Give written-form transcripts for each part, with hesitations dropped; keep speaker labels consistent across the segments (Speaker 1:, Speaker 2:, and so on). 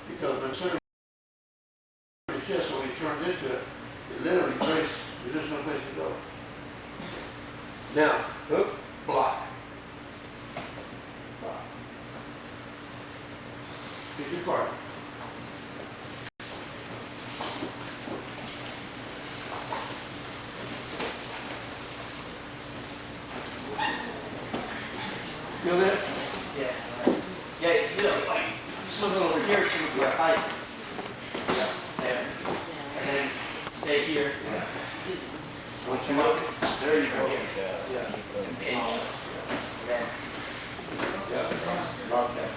Speaker 1: because when center your chest, when he turns into it, it literally breaks. There's just no place to go. Now, hook, block. Block. Pick your partner. Feel that?
Speaker 2: Yeah. Yeah, you know, like, just moving over here, so you can height. Yeah. There. And then stay here.
Speaker 1: Yeah. Once you look, there you go.
Speaker 2: Yeah. Pinch. And then.
Speaker 1: Yeah. Lock that.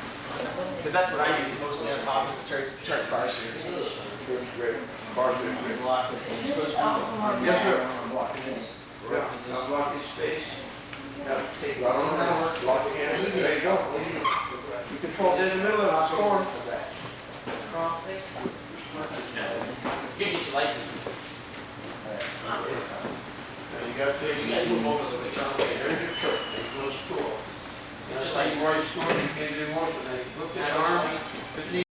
Speaker 2: Because that's what I use mostly on top is the Turk bar series.
Speaker 1: Turk's great. Bar's great.
Speaker 2: Block with the supposed to.
Speaker 1: Yes, sir.
Speaker 2: Blocking this.
Speaker 1: Yeah. Now block his space. Now take right on the hammer. Lock your hands. There you go. You can pull it in the middle of the score.
Speaker 2: You can get your lights in.
Speaker 1: Now you got to, you guys move over a little bit. There's your Turk. There's a little score. Just like you already scored, you can't do more than that. Look that arm, put the knee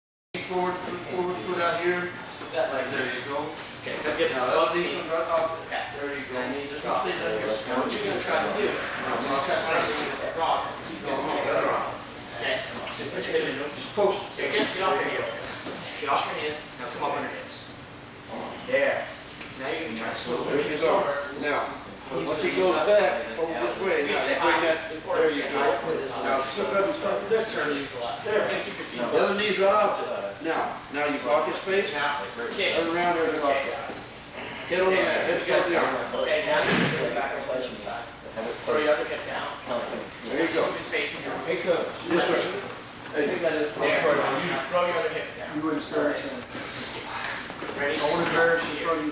Speaker 1: forward, foot out here.
Speaker 2: That leg
Speaker 1: There you go.
Speaker 2: Okay, so get
Speaker 1: Now up the knee, right off. There you go.
Speaker 2: And knees across. Now what you're going to try to do, just try to bring this across. He's going to hold the other arm. Okay, so put your hip in, just post. So get off your heels. Get off your hands, now come up on your hips. There. Now you're going to try to slow
Speaker 1: There you go. Now, once he goes back, over this way, now you bring that, there you go. Now, slip up and start with this turn. There. The other knee's right off. Now you block his face. Turn around there and block it. Hit on the mat, hit the arm.
Speaker 2: Okay, now you're going back on side. Throw your other hip down.
Speaker 1: There you go.
Speaker 2: Move his face from your hey, coach.
Speaker 1: Yes, sir. Hey,
Speaker 2: There. Now throw your other hip down.
Speaker 3: You wouldn't start it.
Speaker 2: Ready?
Speaker 3: I want to embarrass you from you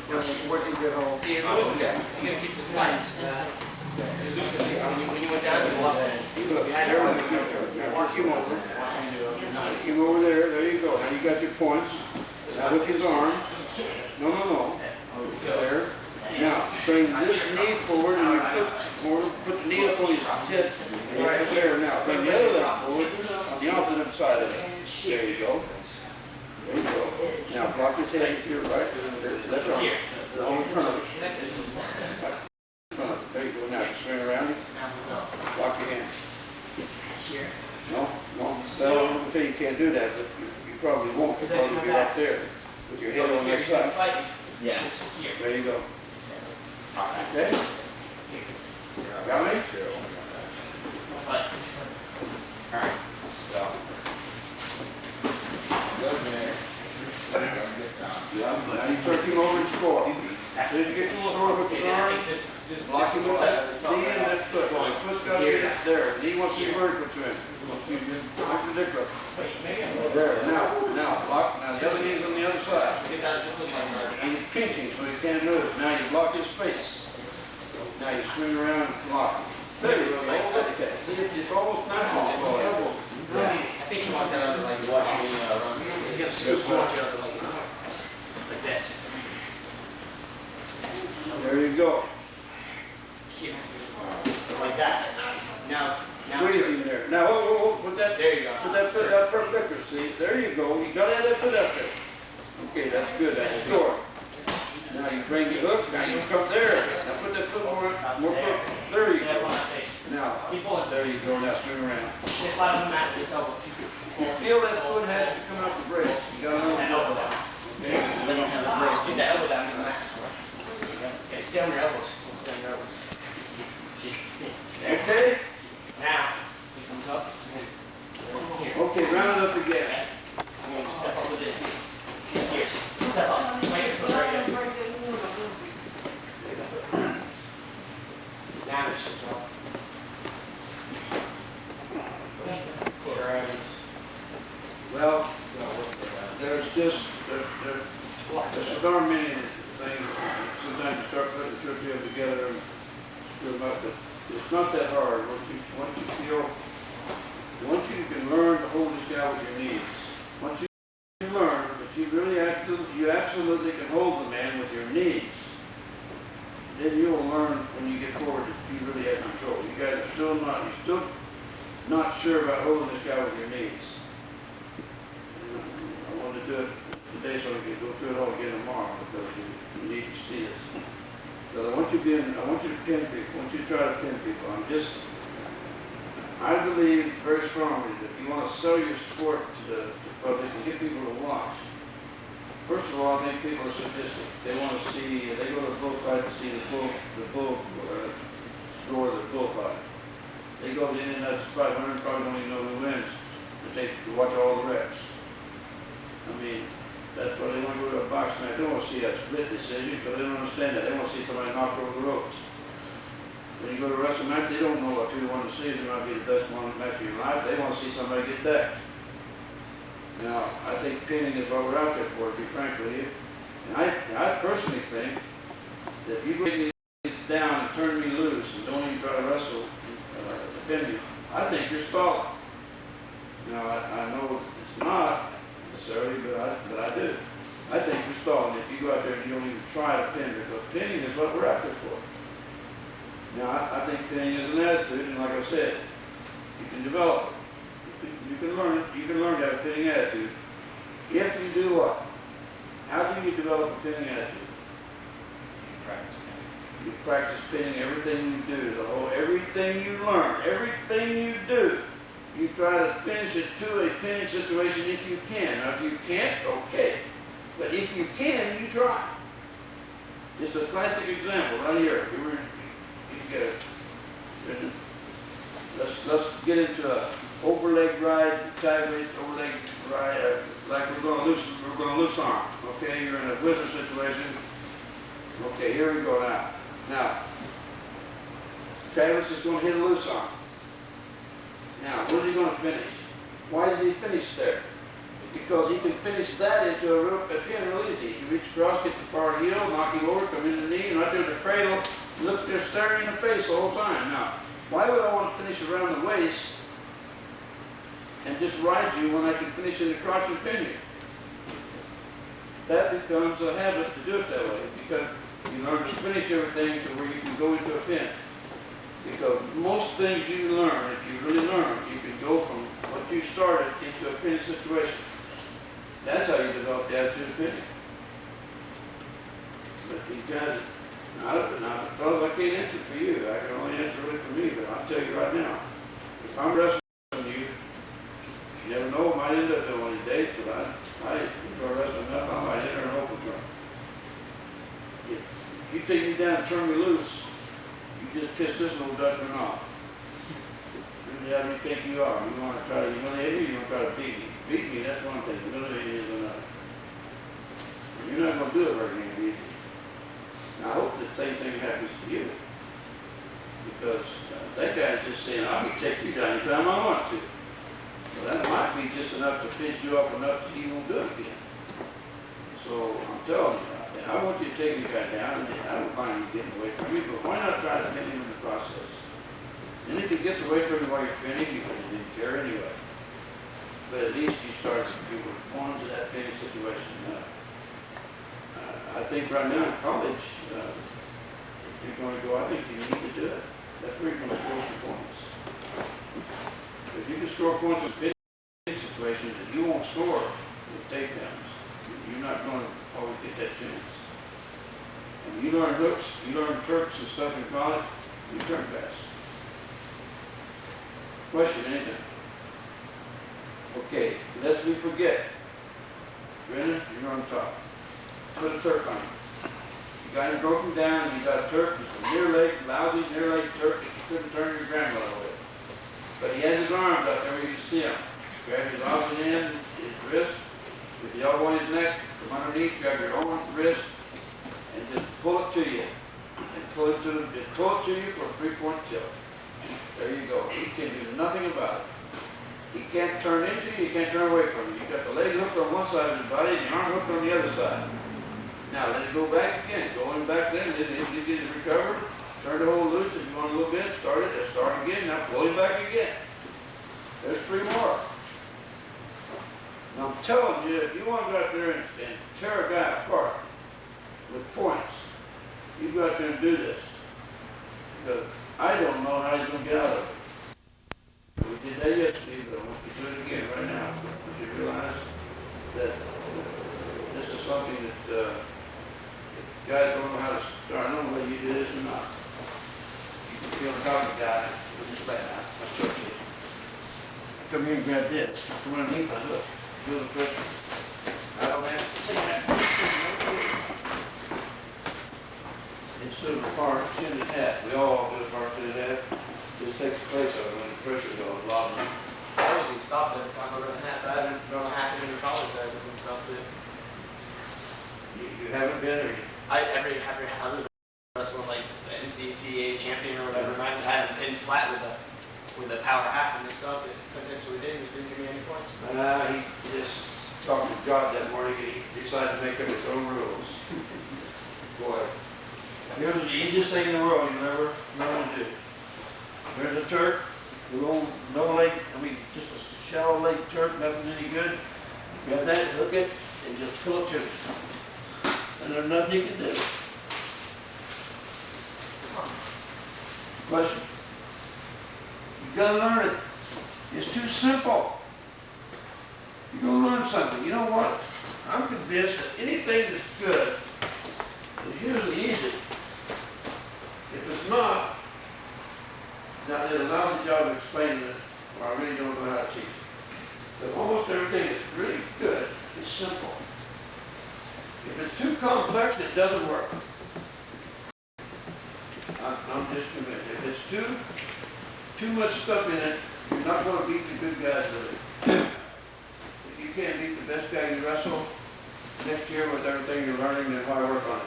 Speaker 3: when you get home.
Speaker 2: See, you're losing this. You're going to keep this tight. You're losing this. When you went down, you lost it.
Speaker 1: Look, there you go. Now work him over. Work him over there. There you go. Now you got your points. Now look his arm. No. There. Now bring this knee forward and your foot forward. Put the knee up on his hip. Right there. Now bring the other leg forward on the opposite side of it. There you go. There you go. Now block his head to your right. Left arm. On the front of it. There you go. Now swing around it. Lock your hand.
Speaker 2: Here.
Speaker 1: No. Well, I'm going to tell you can't do that, but you probably won't because you're up there with your head on this side.
Speaker 2: Yeah.
Speaker 1: There you go. Okay? Got me?
Speaker 2: Alright.
Speaker 4: Stop. Good man.
Speaker 1: Yeah. Now you turn him over and score. Then you get your little hook with his arm. Block him with that knee and that foot. Well, the foot's got to be there. Knee wants to be vertical to him. Perpendicular. There. Now block. Now the other knee's on the other side. And he's pinching so he can't move. Now you block his face. Now you swing around and block him. There you go. Okay. See, it's almost not elbow.
Speaker 2: I think he wants that other leg. Watching me run. He's going to scoop your other leg. Like this.
Speaker 1: There you go.
Speaker 2: Here. Like that. Now
Speaker 1: Squeeze him there. Now, whoa, put that.
Speaker 2: There you go.
Speaker 1: Put that foot up perpendicular. See, there you go. You gotta have that foot up there. Okay, that's good. That's score. Now you bring the hook. Now you come there. Now put that foot more foot. There you go. Now, there you go. Now swing around.
Speaker 2: Get flat on the mat with this elbow.
Speaker 1: You feel that foot has to come out the brace. You gotta know
Speaker 2: That elbow down.
Speaker 1: Okay.
Speaker 2: Then you have the brace. Get that elbow down to the mat. Okay, stay on your elbows. Stay on your elbows.
Speaker 1: Okay.
Speaker 2: Now, he comes up. Here.
Speaker 1: Okay, round it up again.
Speaker 2: I'm going to step up with this. Here. Step up. Plant your foot right there. Now it should go.
Speaker 1: Well, there's a darn many things. Sometimes you start putting the two of them together and screw them up, but it's not that hard. Once you can learn to hold this guy with your knees, once you learn that you absolutely can hold the man with your knees, then you'll learn when you get forward that you really have control. You guys are still not sure about holding this guy with your knees. I wanted to do it today so we can go through it all again tomorrow because you need to see it. So I want you to pin people, I want you to try to pin people. I believe very strongly that if you want to sell your sport to the public and get people to watch, first of all, I think people are sadistic. They want to see, they go to the bullfight to see the bull score the bullfight. They go to the end, that's 500, probably don't even know who wins. But they watch all the reps. I mean, that's why they want to go to a box match. They don't want to see that split decision because they don't understand that. They want to see somebody knock over the ropes. When you go to a wrestling match, they don't know what you want to see. It might be the best one match of your life. They want to see somebody get that. Now, I think pinning is what we're out there for, to be frank with you. And I personally think that if you bring me down and turn me loose and don't even try to wrestle to pin me, I think you're stalling. Now, I know it's not necessarily, but I do. I think you're stalling if you go out there and you don't even try to pin, because pinning is what we're out there for. Now, I think pinning is an attitude, and like I said, you can develop it. You can learn it. You can learn to have a pinning attitude. If you do what? How do you develop a pinning attitude? You practice pinning everything you do, everything you learn, everything you do. You try to finish it to a pinning situation if you can. Now, if you can't, okay. But if you can, you try. It's a classic example right here. Let's get into a overleg ride, sideways overleg ride, like we're going to loose arm. Okay, you're in a wizard situation. Okay, here we go now. Now, Travis is going to hit a loose arm. Now, what is he going to finish? Why did he finish there? Because he can finish that into a pin real easy. He reach across, get the far heel, knock him over, come in the knee, and right there at the cradle, look, they're staring in the face the whole time. Now, why would I want to finish around the waist and just ride you when I can finish in the crotch and pin you? That becomes a habit to do it that way, because you learn to finish everything to where you can go into a pin. Because most things you learn, if you really learn, you can go from what you started into a pinning situation. That's how you develop the attitude of pinning. But these guys, now, fellas, I can't answer for you. I can only answer really for me, but I'll tell you right now, if I'm wrestling you, you never know what might end up doing one of these days, but I enjoy wrestling enough, I might enter an open drum. If you take me down and turn me loose, you just piss this little Dutchman off. Really, how do you think you are? You want to try to humiliate me, or you want to try to beat me? Beat me, that's one thing. Humiliate me is another. And you're not going to do it very easy. Now, I hope the same thing happens to you. Because that guy's just saying, I can take you down anytime I want to. Well, that might be just enough to piss you off enough that he won't do it again. So, I'm telling you, I want you to take the guy down, and I don't mind you getting away from me, but why not try to pin him in the process? And if he gets away from you while you're pinning, you didn't care anyway. But at least you start to respond to that pinning situation. I think right now in college, if you're going to go, I think you need to do it. That's where you're going to score some points. If you can score points in pinning situations that you won't score with takedowns, you're not going to always get that chance. And you learn hooks, you learn tricks and stuff in college, you turn fast. Question, anything? Okay, lest we forget. Brennan, you're on top. Put a Turk on him. You got him broken down, and you got a Turk, it's a near leg, lousy near leg Turk that you couldn't turn your grandmother with. But he has his arms out there where you can see him. Grab his opposite end, his wrist, with the elbow in his neck, from underneath, grab your own wrist, and just pull it to you. And pull it to you for a 3-point tilt. There you go. He can do nothing about it. He can't turn into you, he can't turn away from you. You got the leg hooked on one side of his body and the arm hooked on the other side. Now let it go back again. Going back then, then you get it recovered, turn the hole loose if you want a little bit, start it, let's start again, now pull him back again. There's 3 more. Now I'm telling you, if you want to go out there and tear a guy apart with points, you go out there and do this. Because I don't know how he's going to get out of it. We did that yesterday, but I want you to do it again right now. Because you realize that something that guys don't know how to start. I don't know whether you do this or not. You can feel the talking about it. Just like that. That's okay. Come here and grab this. Come underneath my hook. Feel the pressure. I don't have to say that. Instead of a part, send it half. We all do a part, send it half. This takes place of it when the pressure goes. A lot of them.
Speaker 2: I usually stop every time I run half. I haven't run a half in the college as I've been stopped it.
Speaker 1: You haven't been, or you?
Speaker 2: Every wrestling like the NCCA champion or whatever, and I haven't been flat with a power half and this stuff. It potentially didn't give me any points.
Speaker 1: He just talked to God that morning and he decided to make up his own rules. Boy, here's the easiest thing in the world you'll ever know to do. There's a Turk, no leg, just a shallow leg Turk, nothing any good. Grab that, hook it, and just pull it to it. And there's nothing you can do. Question? You gotta learn it. It's too simple. You're gonna learn something. You know what? I'm convinced that anything that's good is usually easy. If it's not, now there's a lousy job of explaining it, or I really don't know how to teach it. But almost everything that's really good is simple. If it's too complex, it doesn't work. I'm just convinced. If it's too much stuff in it, you're not going to beat the good guys with it. If you can't beat the best guy you wrestle next year with everything you're learning, then why work on it?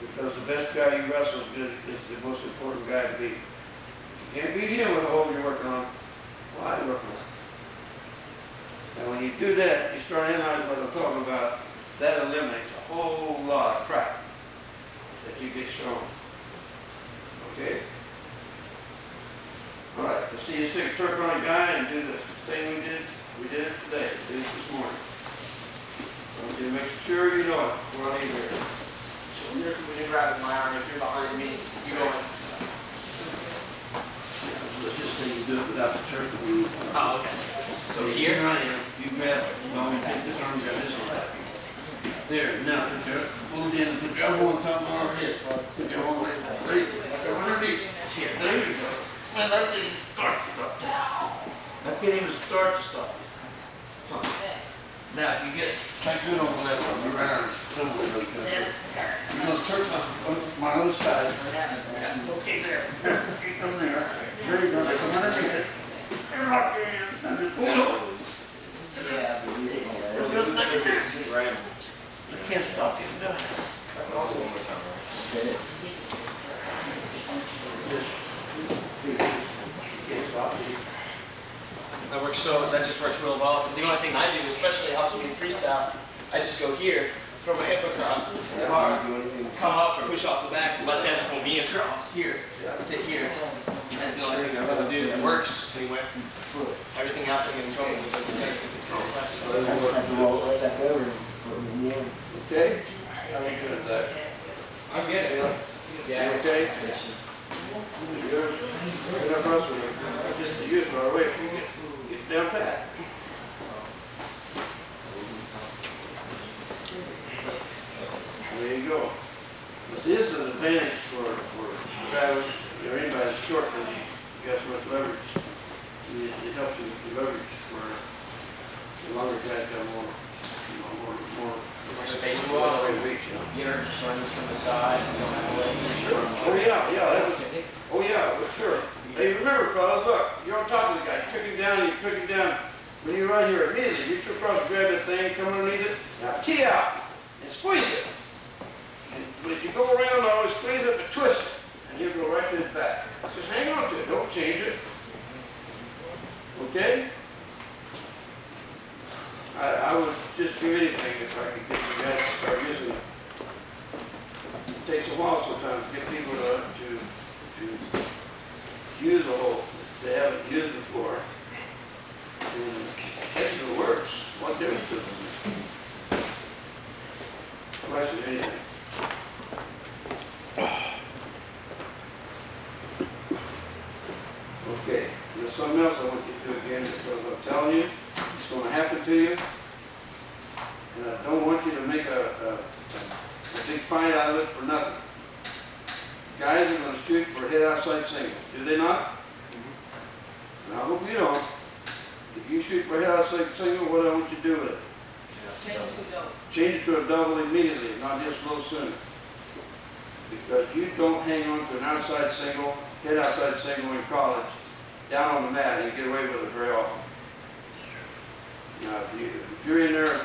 Speaker 1: Because the best guy you wrestle is the most important guy to beat. If you can't beat him with the hole you're working on, why work on it? And when you do that, you start analyzing what I'm talking about, that eliminates a whole lot of crap that you get strong. Okay? All right, let's see you stick a Turk on a guy and do the thing we did. We did it today. We did it this morning. I want you to make sure you know it before I leave here.
Speaker 2: So when you're grabbing my arm, if you're behind me, you go in.
Speaker 1: Let's just say you do it without the Turk.
Speaker 2: Oh, okay. So here?
Speaker 1: You grab, well, you take this arm, grab this one. There, now, pull it in and put your elbow on top of our wrist. Put your elbow right, go underneath. Here, there you go. And that didn't start to stop. I can't even start to stop. Now, if you get, take good on the left one, you're right on somewhere. You're going to turn my other side. Okay, there. Keep them there. There you go. Come underneath it. And lock your hands. Now just pull it. I can't stop you. No.
Speaker 2: That's awesome. That just works real well. Because the only thing I do, especially helps me in freestyle, I just go here, throw my hip across the bar, come up, push off the back, and let them pull me across here. Sit here. That's the only thing I really do that works anyway. Everything else I get in trouble with, like I said, if it's complex.
Speaker 1: Okay? How are you doing, Zach?
Speaker 2: I'm getting it.
Speaker 1: Yeah. Okay? You're enough wrestling. Just to use our way. If you get down pat. There you go. This is an advantage for Travis or anybody that's short because you got so much leverage. It helps you with the leverage for the longer guys got more
Speaker 2: Space.
Speaker 1: Well, reach,
Speaker 2: You're just running from the side, you don't have to let
Speaker 1: Sure. Oh yeah, but sure. Hey, remember, fellas, look, you're on top of the guy. You took him down, and you took him down. When you're right here, immediately reach across, grab that thing, come underneath it. Now tee out and squeeze it. And as you go around, always squeeze it but twist it, and you go right to his back. Just hang on to it. Don't change it. Okay? I would just do anything if I could get you guys to start using it. It takes a while sometimes to get people to use a hole they haven't used before. And it actually works. What difference does it make? Question anything. Okay, there's something else I want you to do again because I'm telling you, it's going to happen to you. And I don't want you to make a big fight out of it for nothing. Guys are going to shoot for head outside singles, do they not? And I hope you don't. If you shoot for head outside single, what do I want you to do with it?
Speaker 4: Change it to a double.
Speaker 1: Change it to a double immediately, not just a little sooner. Because you don't hang on to an outside single, head outside single in college, down on the mat, and you get away with it very often. Now, if you're in there,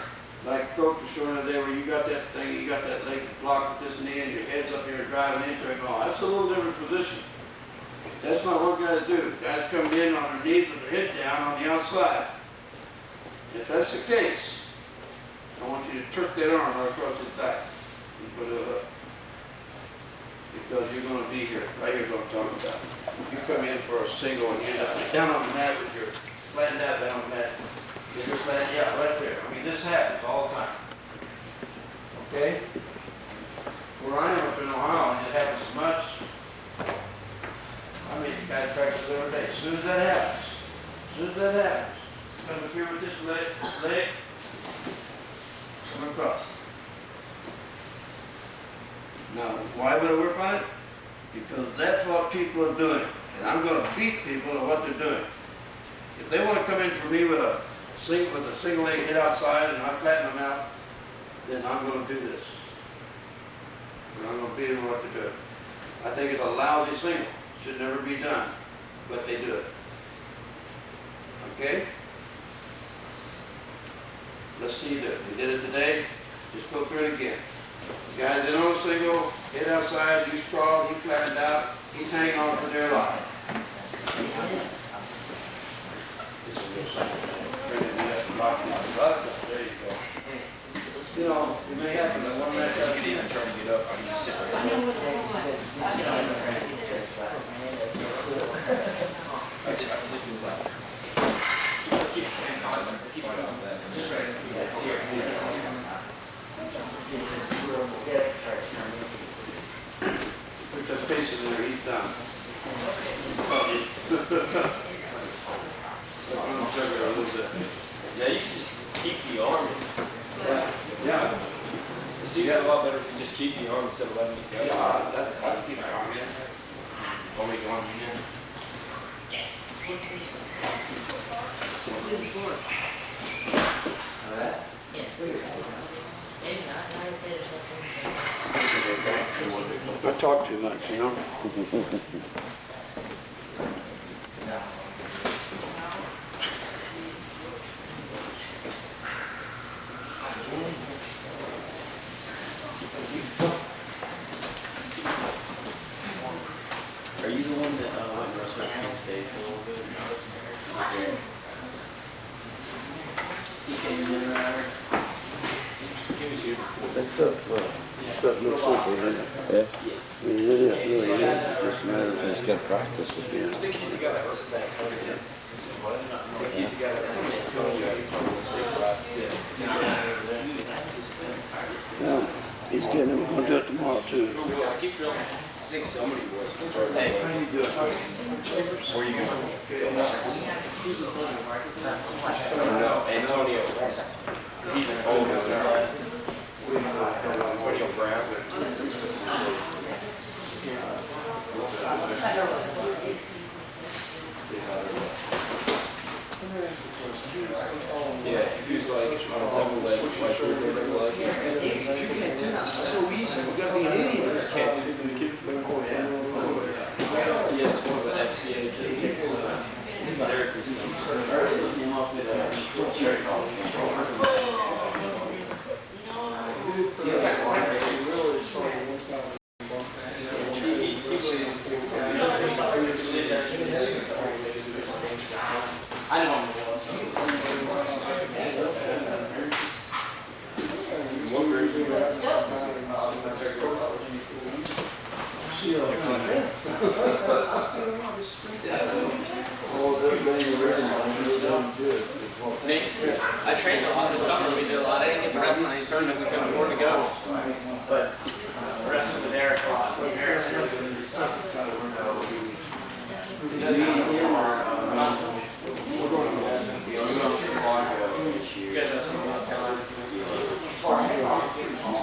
Speaker 1: like Coach was showing today, where you got that thing, you got that leg blocked with this knee, and your head's up here driving into it, no, that's a little different position. That's not what guys do. Guys come in on their knees with their head down on the outside. If that's the case, I want you to turn that arm right across his back and put it up. Because you're going to be here. Right here is what I'm talking about. You come in for a single and you're down on the mat with your flattened out down on the mat. You're flattened, yeah, right there. I mean, this happens all the time. Okay? Where I am up in Ohio, and it happens as much. I mean, guys practice every day. As soon as that happens, come up here with this leg, come across. Now, why would I work on it? Because that's what people are doing. And I'm going to beat people at what they're doing. If they want to come in for me with a single leg hit outside and I flatten them out, then I'm going to do this. And I'm going to beat them at what they're doing. I think it's a lousy single. Should never be done, but they do it. Okay? Let's see you do it. We did it today. Just go through it again. The guy's in on a single, head outside, you sprawl, he flattened out, he's hanging on for dear life. There you go. You know, it may happen that one match you can even try to get up. I can just sit right
Speaker 4: I know what's going on.
Speaker 1: Put that face in there, he's done.
Speaker 5: Yeah, you can just keep the arm.
Speaker 1: Yeah.
Speaker 5: It seems a lot better if you just keep the arm instead of letting it go.
Speaker 1: Yeah, that's how to keep my arm in. Only going in. I talk too much, you know?
Speaker 5: Are you the one that went wrestling at Penn State for a little bit? No, it's okay. He came in there. He was here before.
Speaker 6: That stuff looks simple, doesn't it? Yeah. I mean, it is, really, it is. Just a matter of it's got practice again.
Speaker 5: I think he's the guy that was at that tournament. I think he's the guy that was at that tournament.
Speaker 6: Well, he's getting it. We're going to do it tomorrow, too.
Speaker 5: I keep feeling, I think somebody was. Hey, how you doing? Where are you going? No, Antonio. He's an old guy. Antonio Brown. Yeah, he was like on a double leg, like where it was.
Speaker 1: It's so easy, you gotta be an idiot.
Speaker 5: Yes, one of the FCA kids. Derek I know him. What grade you I trained a lot this summer. We did a lot. I didn't get to wrestle in any tournaments. I couldn't afford to go. But wrestled with Eric a lot. Eric's really good at his stuff. You guys have some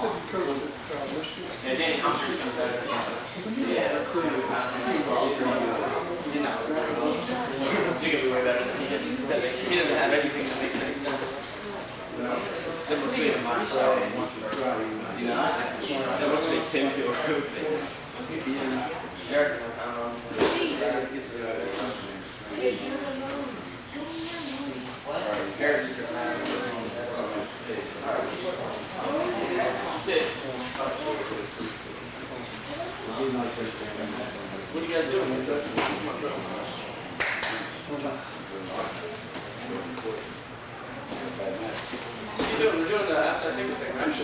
Speaker 3: said you coached at Michigan.
Speaker 5: Yeah, Danny Humphries comes better than him.
Speaker 6: Yeah.
Speaker 5: You're gonna be way better than he is. Because he doesn't have anything that makes any sense. Difference between him and myself. Is he not? That must make Tim feel really big. Eric will count on him. Eric just gets mad. That's it. What are you guys doing? We're doing the outside ticket thing, right?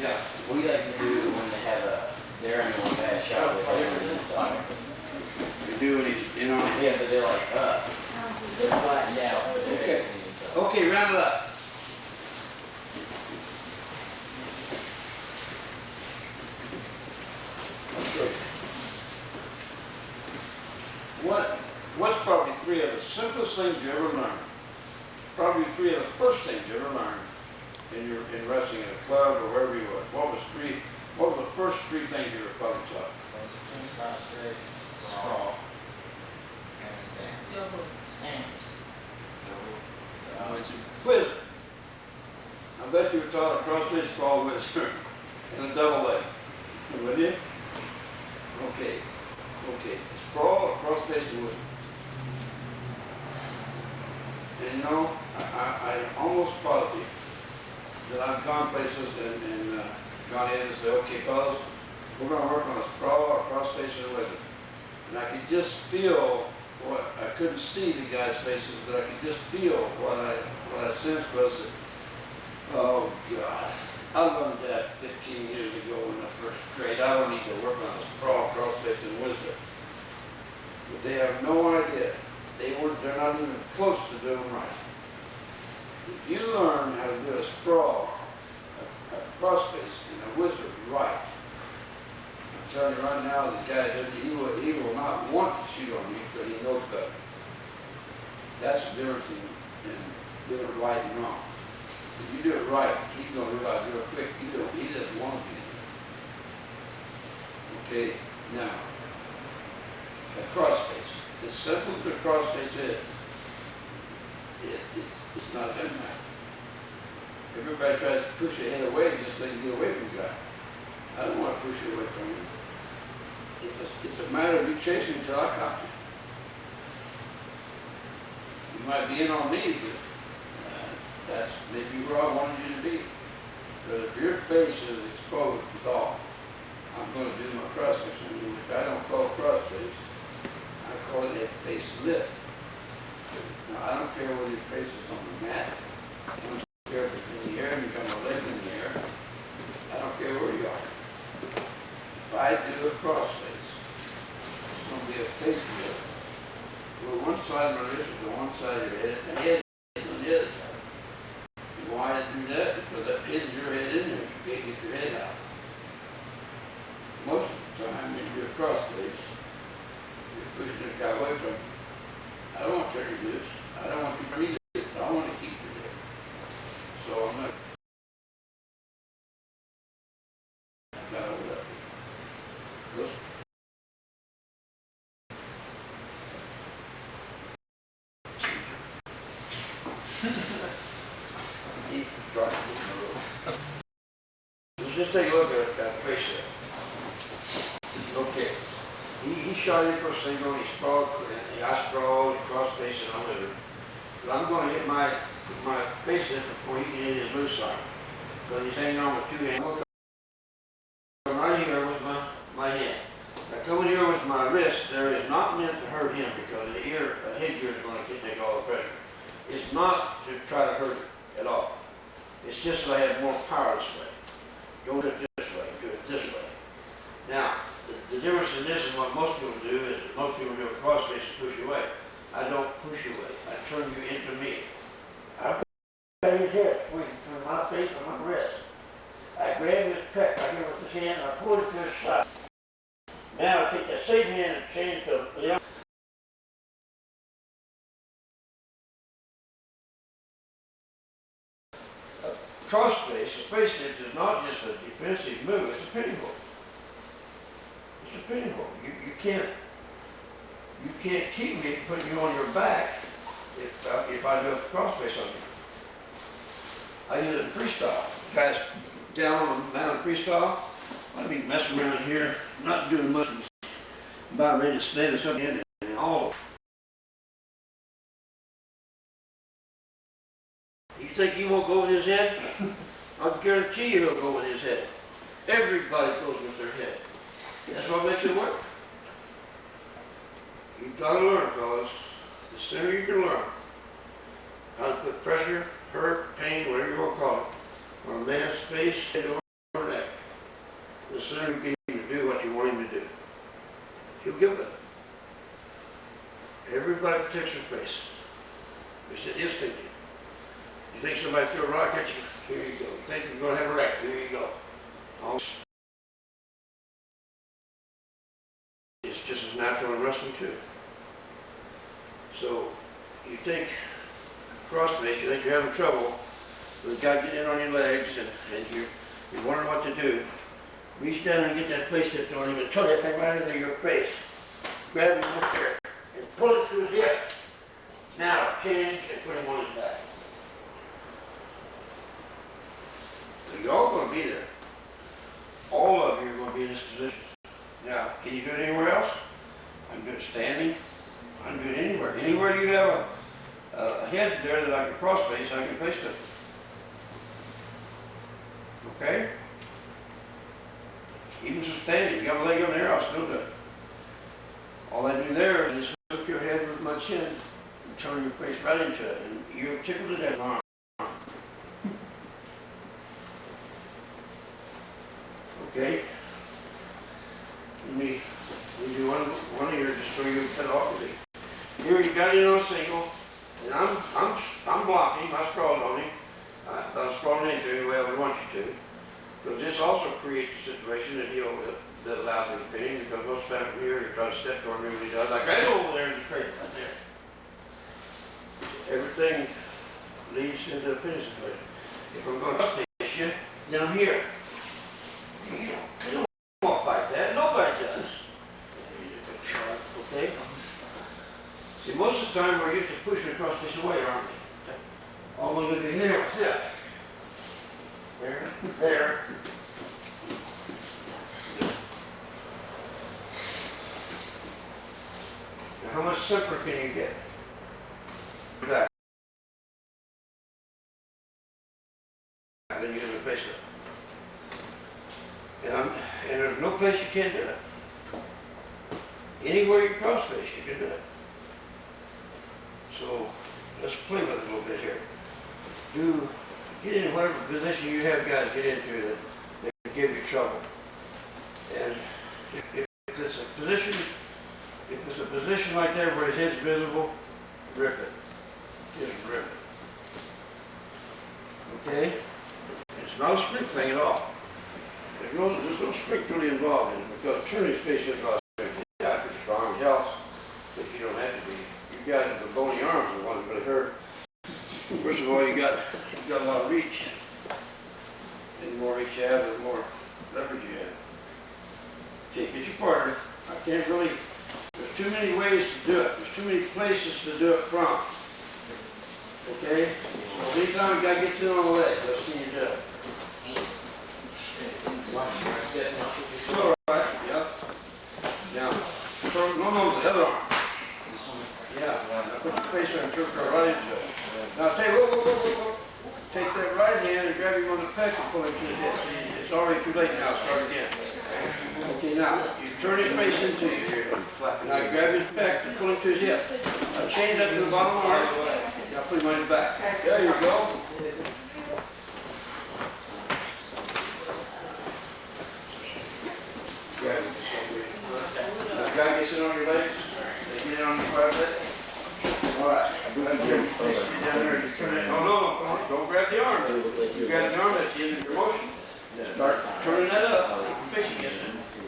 Speaker 6: Yeah, we like to do when they have their annual bash shot with everything inside.
Speaker 1: You do it, you know.
Speaker 6: Yeah, but they're like, they're flattened out, but they're
Speaker 1: Okay.
Speaker 6: everything inside.
Speaker 1: Okay, round it up. Okay. What's probably three of the simplest things you ever learned? Probably three of the first things you ever learned in wrestling at a club or wherever you was. What was the first three things you were probably taught?
Speaker 5: Sprawl.
Speaker 1: Quiz. I bet you were taught a cross-face sprawl with and a double leg. Would you? Okay. Okay. Sprawl, a cross-face and with. And you know, I almost positive that I've gone places and gone in and said, okay, fellas, we're going to work on a sprawl, a cross-face and a wizard. And I could just feel what, I couldn't see the guys' faces, but I could just feel what I sensed was that, oh God, I learned that 15 years ago in the first grade. I don't need to work on a sprawl, cross-face and wizard. But they have no idea. They're not even close to doing right. If you learn how to do a sprawl, a crossface, and a wizard right, I'm telling you right now, the guy, he will not want to shoot on you because he knows better. That's the difference in doing it right and wrong. If you do it right, he's going to realize real quick he doesn't want to be there. Okay, now, a crossface. As simple as a crossface is, it's not that matter. Everybody tries to push your head away just so you get away from the guy. I don't want to push you away from him. It's a matter of you chasing until I caught you. You might be in on me, but that's maybe where I wanted you to be. But if your face is exposed at all, I'm going to do my crossface on you, which I don't call crossface. I call it a face lift. Now, I don't care whether your face is on the mat. I don't care if it's in the air and you got my leg in the air. I don't care where you are. If I do a crossface, it's going to be a face lift. Where one side of my wrist is on one side of your head, and the head is on the other side. Why to do that? Because that pins your head in there. You can't get your head out. Most of the time, when you do a crossface, you're pushing this guy away from you. I don't want to turn you loose. I don't want you to breathe it. I want to keep you there. So I'm not. Got over that. Listen. Let's just take a look at that face there. Okay. He shot in for a single, he sprawled, I sprawled, cross-face and all that. But I'm going to hit my face in before he can hit his loose side. Because he's hanging on with two hands. Come right here with my hand. Now coming here with my wrist, there is not meant to hurt him because the headgear is going to take all the pressure. It's not to try to hurt him at all. It's just so I have more power this way. Don't do it this way, do it this way. Now, the difference in this and what most people do is that most people do a crossface and push you away. I don't push you away. I turn you into me. I put your head, wait, turn my
Speaker 7: face on my wrist. I grab his pec right here with his hand and I pull it to his side. Now I take that same hand and change to the other. Cross face, a face stitch is not just a defensive move, it's a pinning hold. It's a pinning hold. You can't keep me putting you on your back if I do a cross face on you. I use it in freestyle. Guys down on the mountain freestyle, I'd be messing around here, not doing much, about ready to stand this up in and all. You think he won't go with his head? I guarantee you he'll go with his head. Everybody goes with their head. That's what makes it work. You've got to learn, fellas. The sooner you can learn how to put pressure, hurt, pain, whatever you want to call it, on a man's face, head, or neck, the sooner you get him to do what you want him to do. He'll give it. Everybody protects their face. It's instinctive. You think somebody threw a rock at you? Here you go. You think you're going to have a wreck? Here you go. It's just as natural in wrestling too. So you think crossface, you think you're having trouble with a guy getting in on your legs and you're wondering what to do. Reach down and get that face tipped on him and tuck that thing right into your face. Grab him up there and pull it through his hip. Now change and put him on his back. So you're all going to be there. All of you are going to be in this position. Now, can you do it anywhere else? I can do it standing. I can do it anywhere. Anywhere you have a head there that I can cross face, I can face it. Okay? Even just standing, you got a leg on there, I'll still do it. All I do there is just hook your head with my chin and turn your face right into it, and you're tickled to death. Okay? Let me do one here just so you can off with it. Here you got it on a single, and I'm blocking, I sprawled on him. I'm sprawling into him the way I would want you to. Because this also creates a situation that allows him to pin, because most of the time from here you're trying to step toward him, he does. Like right over there in the crate, right there. Everything leads into a pinning situation. If I'm going to face you down here, you don't walk like that. Nobody does. Okay? See, most of the time we're used to pushing across this way, aren't we? All we're going to do here is this. There, there. Now, how much simpler can you get? Back. And then you're going to face it. And there's no place you can't do it. Anywhere you cross face, you can do it. So let's play with it a little bit here. Get into whatever position you have guys get into that give you trouble. And if it's a position like that where his head's visible, rip it. Just rip it. Okay? It's not a strength thing at all. There's no strength really involved in it, because turning his face is not strength. You have to be strong health, but you don't have to be. You guys with the bony arms are the ones that hurt. First of all, you got a lot of reach. And the more reach you have, the more leverage you have. Okay, get your partner. I can't really, there's too many ways to do it. There's too many places to do it from. Okay? So anytime a guy gets in on the leg, let's see you do it. All right, yep. Now, no, the other arm. Yeah, now put your face on and jerk her right into it. Now whoa. Take that right hand and grab him on the pec and pull him to the hip. See, it's already too late now, start again. Okay, now, you turn his face into you here. Now you grab his pec and pull him to his hip. Now change that to the bottom arm. Now put him on his back. There you go. Grab him. Now the guy gets in on your legs. They get in on your quad leg. All right. Down there, you turn it. No, don't grab the arm. You got an arm that's the end of your motion. Start turning that up, fishing it.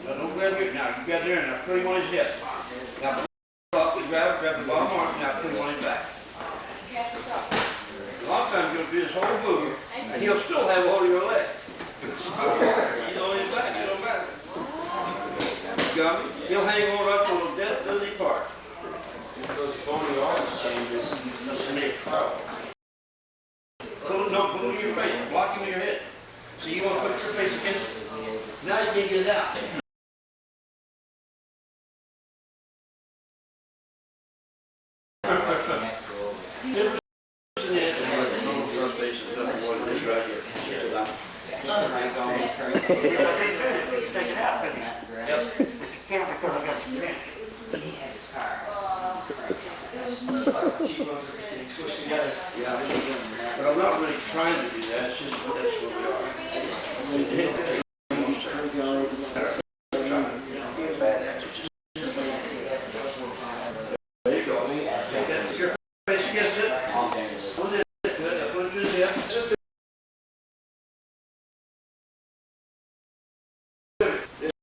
Speaker 7: Now don't grab it now, you got there and now put him on his hip. Now up, grab the bottom arm, now put him on his back. A lot of times you'll do this whole move, and he'll still have a hold of your leg. He's on his back, you don't matter. You got me? He'll hang on up on the death of the part.
Speaker 5: Those bony arms changes.
Speaker 7: Put it in your face, block him with your head. So you want to put your face against it. Now you can't get it out. But I'm not really trying to do that, it's just that's where we are. There you go. Get your face against it. Hold it good, put it to the hip.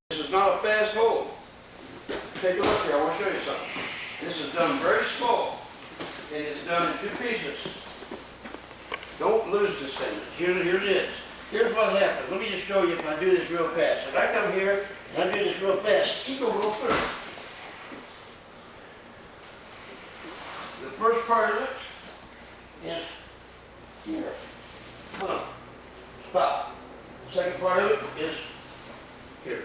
Speaker 7: This is not a fast hold. Take a look here, I want to show you something. This is done very slow, and it's done in 2 pieces. Don't lose this thing. Here it is. Here's what happens. Let me just show you if I do this real fast. If I come here and I do this real fast, keep going real quick. The first part of it is here. Hold on. Stop. The second part of it is here.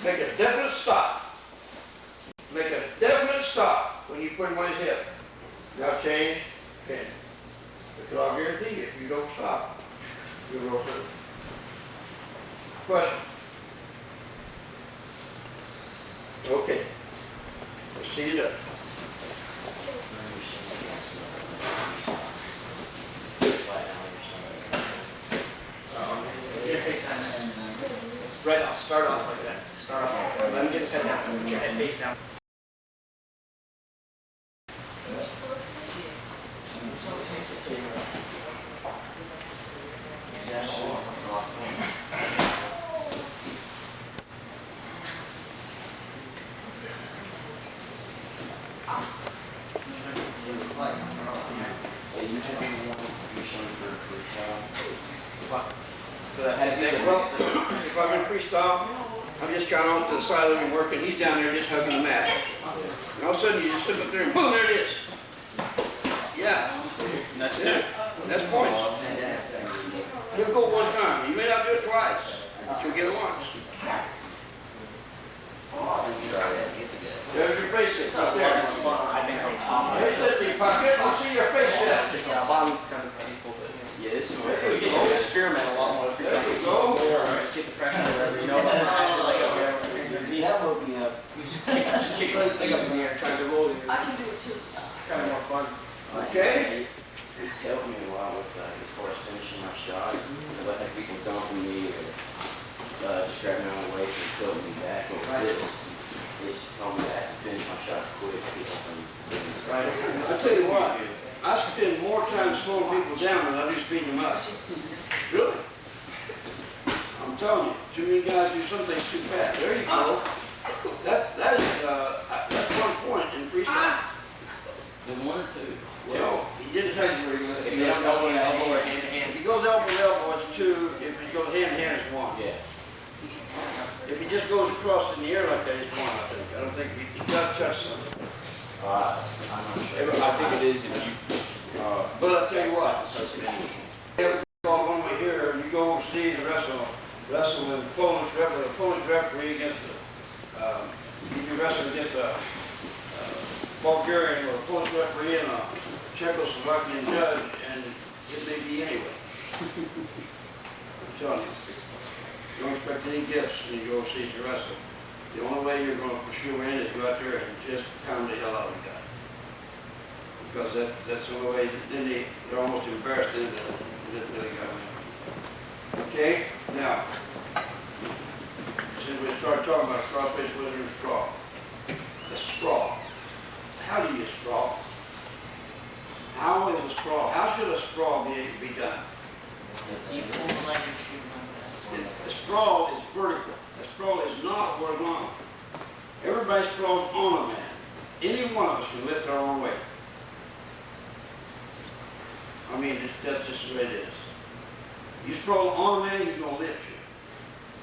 Speaker 7: Make a definite stop. Make a definite stop when you put him on his hip. Now change, pin. Because I'll guarantee you, if you don't stop, you'll roll through. Question? Okay. Let's see it up.
Speaker 2: Get your face down. Right off, start off like that. Start off like that. Let him get his head down. Put your head face down.
Speaker 7: Well, if I'm in freestyle, I'm just kind of off to the side of him working. He's down there just hugging the mat. And all of a sudden, you just step up there and boom, there it is. Yeah.
Speaker 5: That's it.
Speaker 7: That's points. He'll go one time. You may not do it twice, but you'll get it once. There's your face up there.
Speaker 2: I think on top of
Speaker 7: Hey,
Speaker 2: it.
Speaker 7: if I can't see your face yet.
Speaker 2: Yeah, bottom's kind of painful, but
Speaker 5: Yeah, this is
Speaker 7: There
Speaker 5: where
Speaker 7: you
Speaker 5: you
Speaker 7: go.
Speaker 5: experiment a lot more if you're
Speaker 7: There you go.
Speaker 2: just get the pressure wherever, you know, like up here.
Speaker 5: You have opening up.
Speaker 2: You just kick your leg up in the air, trying to roll it.
Speaker 4: I can do it too.
Speaker 2: Kind of more fun.
Speaker 7: Okay.
Speaker 6: It's helped me a lot with as far as finishing my shots. Because I have people dumping me or just grabbing me on the waist and tilting me back. But with this, it's told me that I can finish my shots quick.
Speaker 7: Right. I'll tell you what, I spend more time slowing people down than I do speeding them up. Really? I'm telling you, too many guys do some things too fast. There you go. That's 1 point in freestyle.
Speaker 6: Is it 1 or 2?
Speaker 7: Well, he didn't tell you where he went.
Speaker 2: If you don't elbow to elbow or hand to hand.
Speaker 7: If he goes elbow to elbow, it's 2. If he goes hand to hand, it's 1.
Speaker 6: Yeah.
Speaker 7: If he just goes across in the air like that, it's 1, I think. I don't think he does touch something.
Speaker 6: I'm not sure.
Speaker 5: I think it is if you.
Speaker 7: But I'll tell you what. All one way here, you go overseas and wrestle with the Polish referee against you can wrestle against a Bulgarian or a Polish referee and a Czechoslovakian judge, and it may be anyway. I'm telling you. Don't expect any gifts when you go overseas to wrestle. The only way you're going to pursue win is go out there and just pound the hell out of the guy. Because that's the only way, then they're almost embarrassed then that they really got win. Okay, now, since we started talking about crawfish, lizard, and straw. The straw. How do you straw? How is a sprawl. How should a sprawl be done?
Speaker 4: You pull the leg and shoot them.
Speaker 7: The sprawl is vertical. The sprawl is not horizontal. Everybody sprawls on a man. Any one of us can lift our own weight. I mean, that's just the way it is. You sprawl on a man, he's going to lift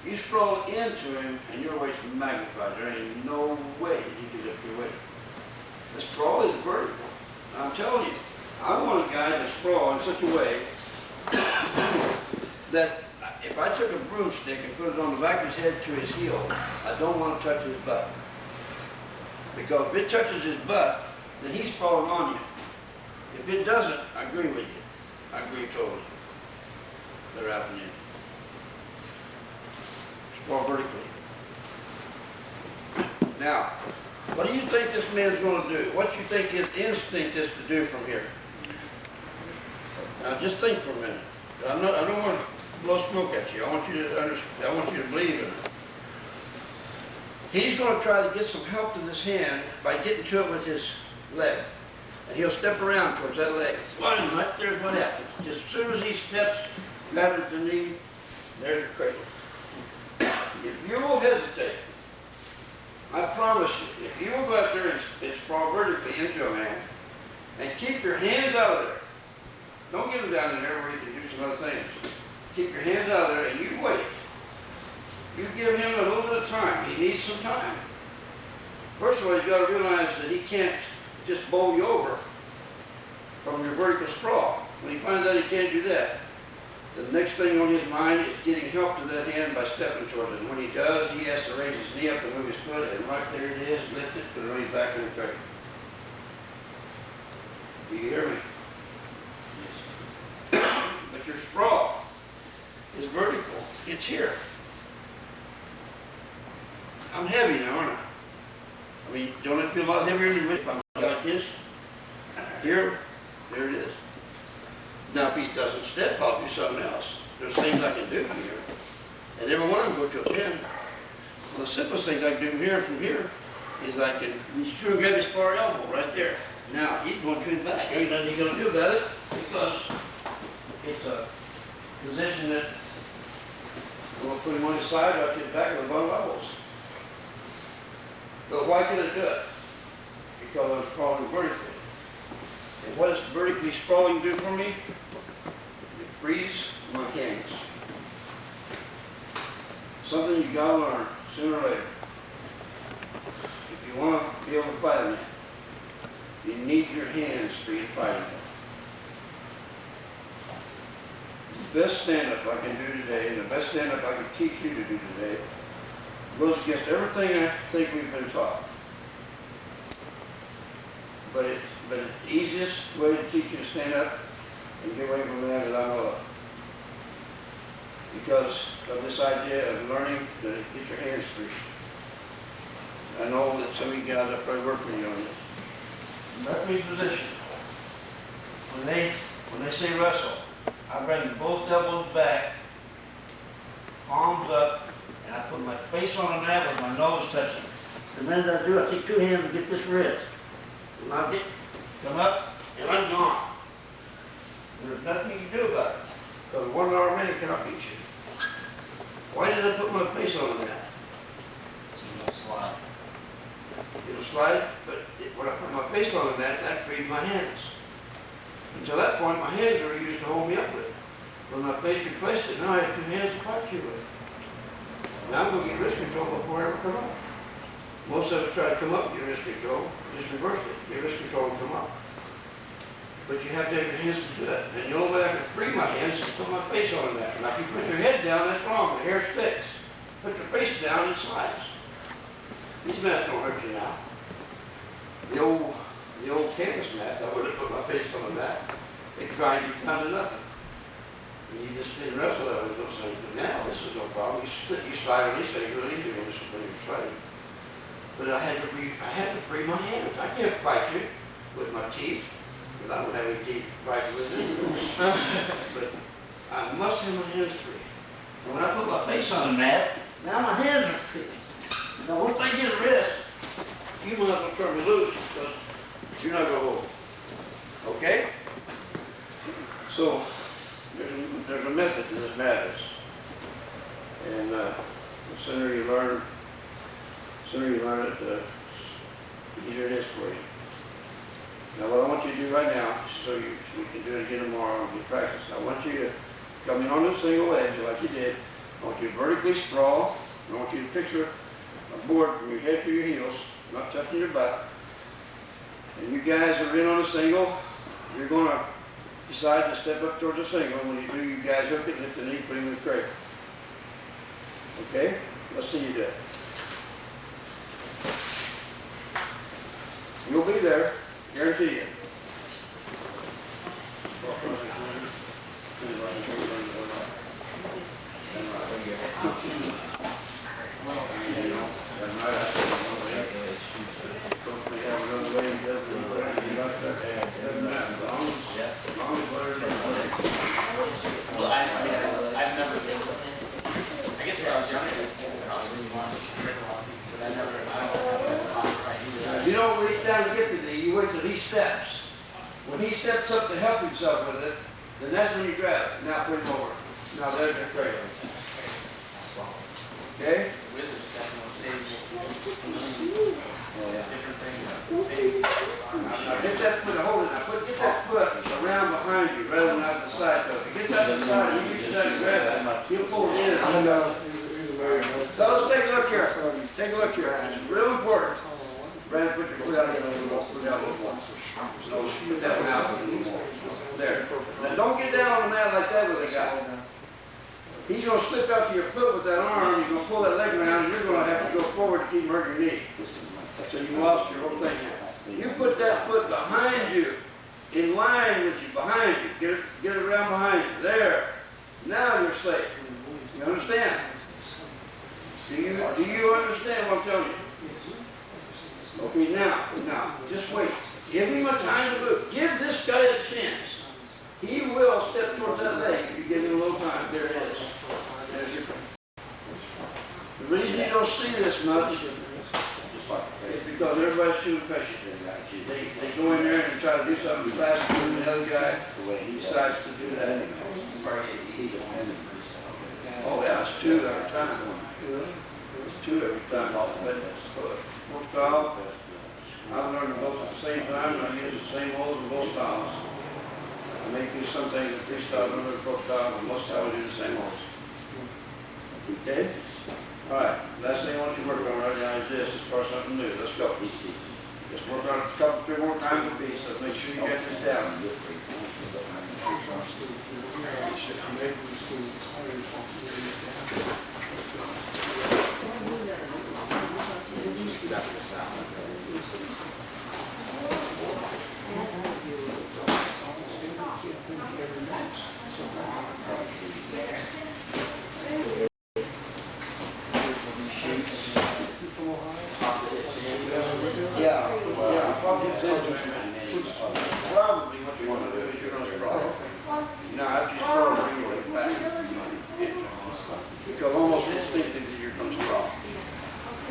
Speaker 7: you. You sprawl into him, and your weight's magnified. There ain't no way he can lift your weight. The sprawl is vertical. I'm telling you, I want a guy to sprawl in such a way that if I took a broomstick and put it on the back of his head to his heel, I don't want to touch his butt. Because if it touches his butt, then he's falling on you. If it doesn't, I agree with you. I agree totally. They're happening. Sprawl vertically. Now, what do you think this man's going to do? What do you think his instinct is to do from here? Now, just think for a minute. I don't want to blow smoke at you. I want you to understand. I want you to believe in it. He's going to try to get some help to this hand by getting to it with his leg. And he'll step around towards that leg. One, right there's what happens. Just as soon as he steps, grabs the knee, there's your cradle. If you will hesitate, I promise you, if you will go out there and sprawl vertically into a man, and keep your hands out of there, don't get them down in there where you can do some other things. Keep your hands out of there and you wait. You give him a little bit of time. He needs some time. First of all, you've got to realize that he can't just bowl you over from your vertical sprawl. When he finds out he can't do that, the next thing on his mind is getting help to that hand by stepping towards it. And when he does, he has to raise his knee up and move his foot, and right there it is, lift it, put it on his back in the cradle. Do you hear me? But your sprawl is vertical. It's here. I'm heavy now, aren't I? I mean, don't it feel a lot heavier than if I'm like this? Here, there it is. Now, if he doesn't step, I'll do something else. There's things I can do from here. And every one of them go to a pin. Well, the simplest things I can do from here is I can screw grab his far elbow right there. Now, he's going to his back. There ain't nothing he's going to do about it because it's a position that I'm going to put him on his side right to the back of the bone elbows. But why can I do it? Because I'm sprawling vertically. And what does vertically sprawling do for me? It frees my hands. Something you gotta learn sooner or later. If you want to be able to fight a man, you need your hands free to fight him. The best stand-up I can do today, and the best stand-up I can teach you to do today, goes against everything I think we've been taught. But it's the easiest way to teach you to stand up and get away from that I know of. Because of this idea of learning to get your hands free. I know that some of you guys are probably working with you on this. Referee's position. When they say wrestle, I bring both elbows back, palms up, and I put my face on the mat with my nose touching. The minute I do, I take two hands and get this wrist. And I come up, and I'm gone. There's nothing you can do about it. Because a one-hour man cannot beat you. Why did I put my face on the mat?
Speaker 2: So you don't slide.
Speaker 7: It'll slide, but when I put my face on the mat, that freed my hands. Until that point, my hands were used to hold me up with. When my face replaced it, now I have two hands to fight you with. Now I'm going to get wrist control before I ever come up. Most of us try to come up and get wrist control, just reverse it, get wrist control and come up. But you have to have your hands to do it. And the only way I can free my hands is to put my face on that. Now if you put your head down, that's wrong, the hair sticks. Put your face down, it slides. These mats don't hurt you now. The old canvas mat, I would have put my face on the mat. It grind you down to nothing. And you just didn't wrestle that with those things. But now this is no problem. You slide on these things really easy when you're sliding. But I had to free my hands. I can't fight you with my teeth, because I don't have any teeth to fight you with anyway. But I must have my hands free. And when I put my face on the mat, now my hands are free. Now once I get a wrist, you might as well turn me loose, because you're not going to hold. Okay? So, there's a method to this madness. And the sooner you learn it, the easier it is for you. Now what I want you to do right now, so we can do it again tomorrow and get practice, I want you to come in on a single edge like you did. I want you to vertically sprawl. I want you to picture a board from your head to your heels, not touching your butt. And you guys are in on a single. You're going to decide to step up towards a single. When you do, you guys hook it, lift the knee, put him in the cradle. Okay? Let's see you do it. You'll be there, guarantee you.
Speaker 2: Well, I've never been. I guess when I was younger, I used to think that I was really long, but I don't have
Speaker 7: You don't reach down to get to the knee, you wait till he steps. When he steps up to help himself with it, then that's when you grab it. Now put him over. Now there's your cradle. Okay?
Speaker 2: Wizards definitely saves different things.
Speaker 7: Now get that foot, hold it, now get that foot around behind you rather than out the side though. If you get that to the side and you reach down and grab it, you'll pull it in.
Speaker 3: I know, he's a very nice.
Speaker 7: Fellas, take a look here. Take a look here. It's real important. Brandon, put your foot out a little more. Put it out a little more. No, put that one out a little more. There. Now don't get down on the mat like that with a guy. He's going to slip out to your foot with that arm. You're going to pull that leg around, and you're going to have to go forward to keep hurting your knee. So you lost your whole thing. You put that foot behind you, in line with you, behind you. Get it around behind you. There. Now you're safe. You understand? Do you understand what I'm telling you? Okay, now, just wait. Give him a time to move. Give this guy a chance. He will step towards that leg if you give him a little time. There it is. There's your. The reason you don't see this much is because everybody's too impatient. They go in there and try to do something faster than the other guy. He decides to do that. Oh yeah, it's two every time. It's two every time. Both styles. I've learned them both at the same time, and I use the same holds in both styles. I may do some things in freestyle, another folk style, but most styles do the same holds. Okay? All right. Last thing I want you to work on right now is this, as far as something new. Let's go. Just work on it a couple, 3 more times a piece. Let's make sure you get this down. Probably what you want to do is you're going to sprawl. No, after you sprawl, bring your leg back. Because almost instinctively you're going to sprawl.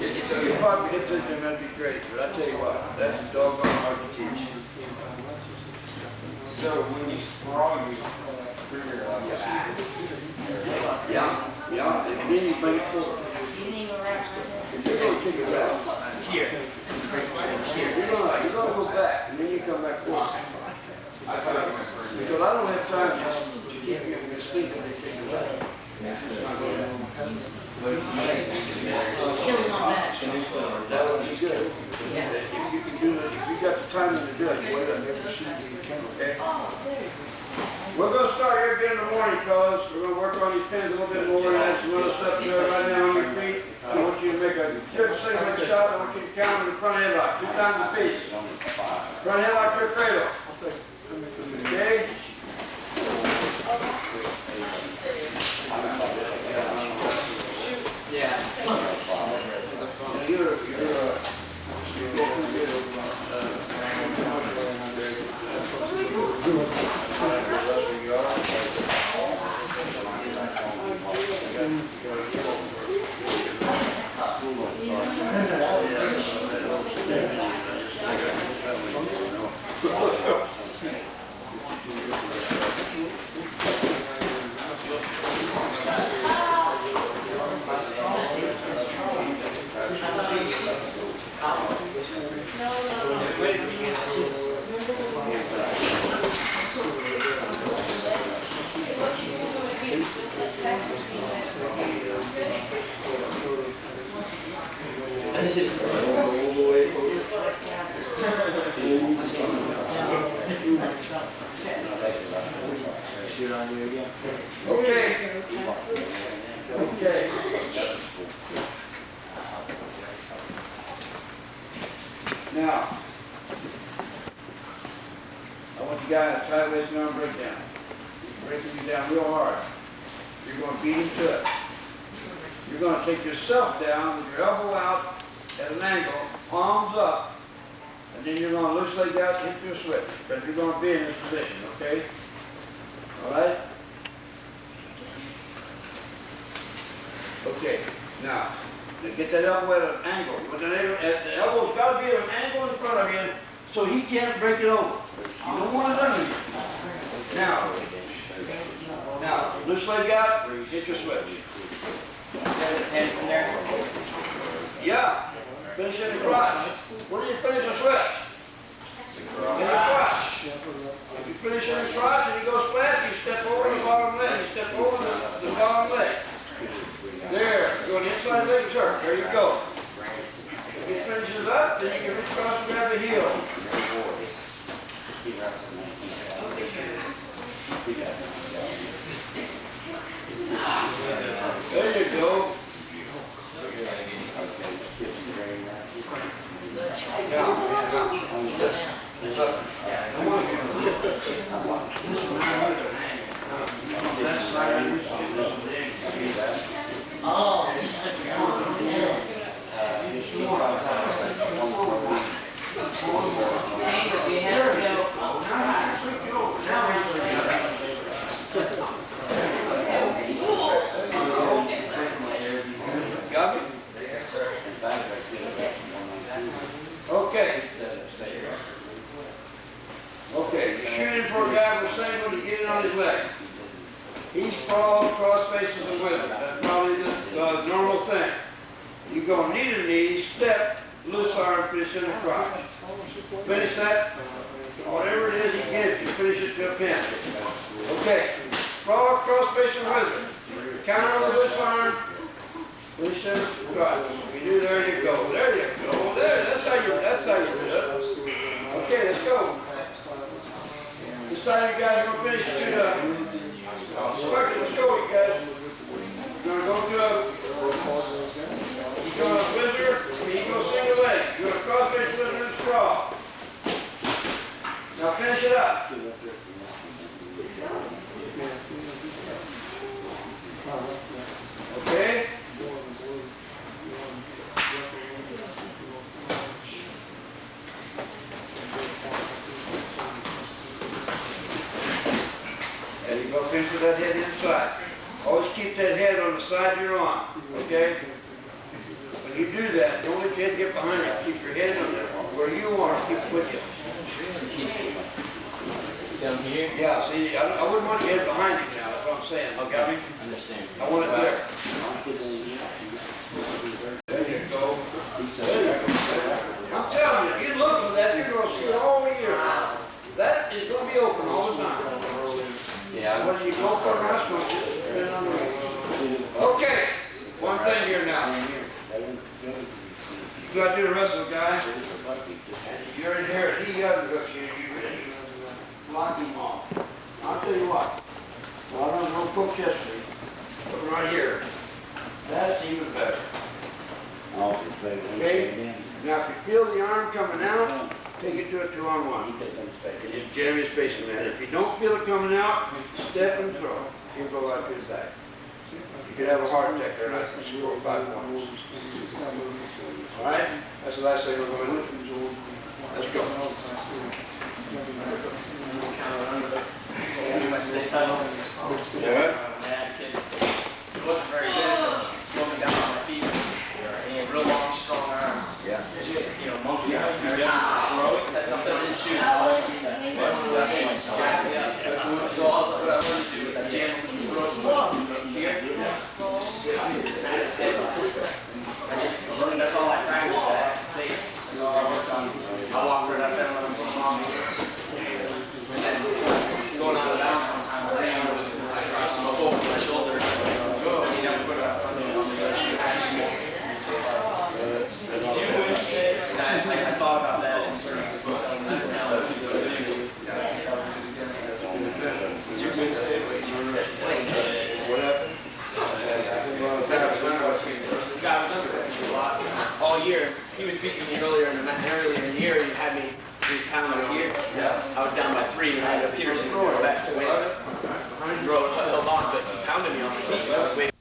Speaker 7: If you pop your hips into them, that'd be great. But I tell you what, that's doggone hard to teach.
Speaker 3: So when you sprawl, you bring your back.
Speaker 7: Yeah, and then you bring it forward. You're going to kick it back.
Speaker 2: Here.
Speaker 7: You're going to go back, and then you come back forward. Because I don't have time to keep you instinctively kicking back.
Speaker 4: Killing on that.
Speaker 7: That would be good. If you can do it, if you got the time to do it, you wait until okay? We're going to start here again in the morning, fellas. We're going to work on these pins a little bit more and add some other stuff to it right now on your feet. I want you to make a good single shot. I want you to count in the front headlock 2 times a piece. Front headlock to a cradle. Okay?
Speaker 2: Yeah.
Speaker 7: You're
Speaker 5: Shoot on you again.
Speaker 1: Okay. Okay. Now, I want you guys to try this number breakdown. He's breaking you down real hard. You're going to beat him to it. You're going to take yourself down with your elbow out at an angle, palms up, and then you're going to loose leg out and hit your switch. But you're going to be in this position, okay? All right? Okay, now get that elbow at an angle. The elbow's got to be at an angle in front of you so he can't break it over. You don't want it under you. Now, loose leg out, hit your switch.
Speaker 5: Hand from there.
Speaker 1: Yeah, finish in the crotch. Where do you finish the switch? In the crotch. If you finish in the crotch and he goes flat, you step over the bottom leg. You step over the bottom leg. There, go on the inside leg, sir. There you go. If he finishes up, then you can reach across and grab the heel. There you go.
Speaker 4: Oh, Chambers, you have to go.
Speaker 1: Got me? Okay. Okay, you're shooting for a guy with the same one to get it on his leg. He's sprawled, cross faces and with him. That's probably the normal thing. You go knee to knee, step, loose arm, finish in the crotch. Finish that, whatever it is he gives you, finish it to a pin. Okay, sprawl, cross face and with him. Counter on the loose arm, finish in the crotch. You do, there you go. There you go. There, that's how you do it. Okay, let's go. This time you guys are going to finish it up. Let's go, you guys. You're going to go to a, he's going to whizzer, he's going to single leg. You're going to cross face whizzer and sprawl. Now finish it up. Okay? There you go, finish with that head inside. Always keep that head on the side you're on, okay? When you do that, don't let your head get behind you. Keep your head on where you are. Keep it with you.
Speaker 5: Down here?
Speaker 1: Yeah, see, I wouldn't want your head behind you now, that's what I'm saying.
Speaker 5: Okay.
Speaker 1: Got me?
Speaker 5: Understand.
Speaker 1: I want it there. There you go. There you go. I'm telling you, you look for that, you're going to see it all year. That is going to be open all the time. Yeah, whether you go for it or not, it's going to depend on the way. Okay, one thing here now. You got to do the rest of the guy. You're in here, he got to hook you, lock him off. I'll tell you what, well, I don't know coach yesterday, put him right here. That's even better. Okay? Now, if you feel the arm coming out, take it to a 2-on-1. And just jam his face in that. If you don't feel it coming out, step and throw. He'll go right to his back. You could have a heart attack there, and I can score 5 points. All right? That's the last thing we're going to do. Let's go.
Speaker 5: My state title.
Speaker 1: Yeah.
Speaker 5: Mad kid. It wasn't very good. Slowed me down on my feet. And real long, strong arms.
Speaker 1: Yeah.
Speaker 5: You know, monkey arms. Throw it, set something and shoot. I always see that. So what I wanted to do is I jam him through the throw here. That's all I practice at. Safe. I walk right up there when I'm going on. earlier in the year, he had me, he was pounding me here. I was down by 3, and I had a Peterson throw back to win. Held on, but he pounded me on my knee. I was waiting.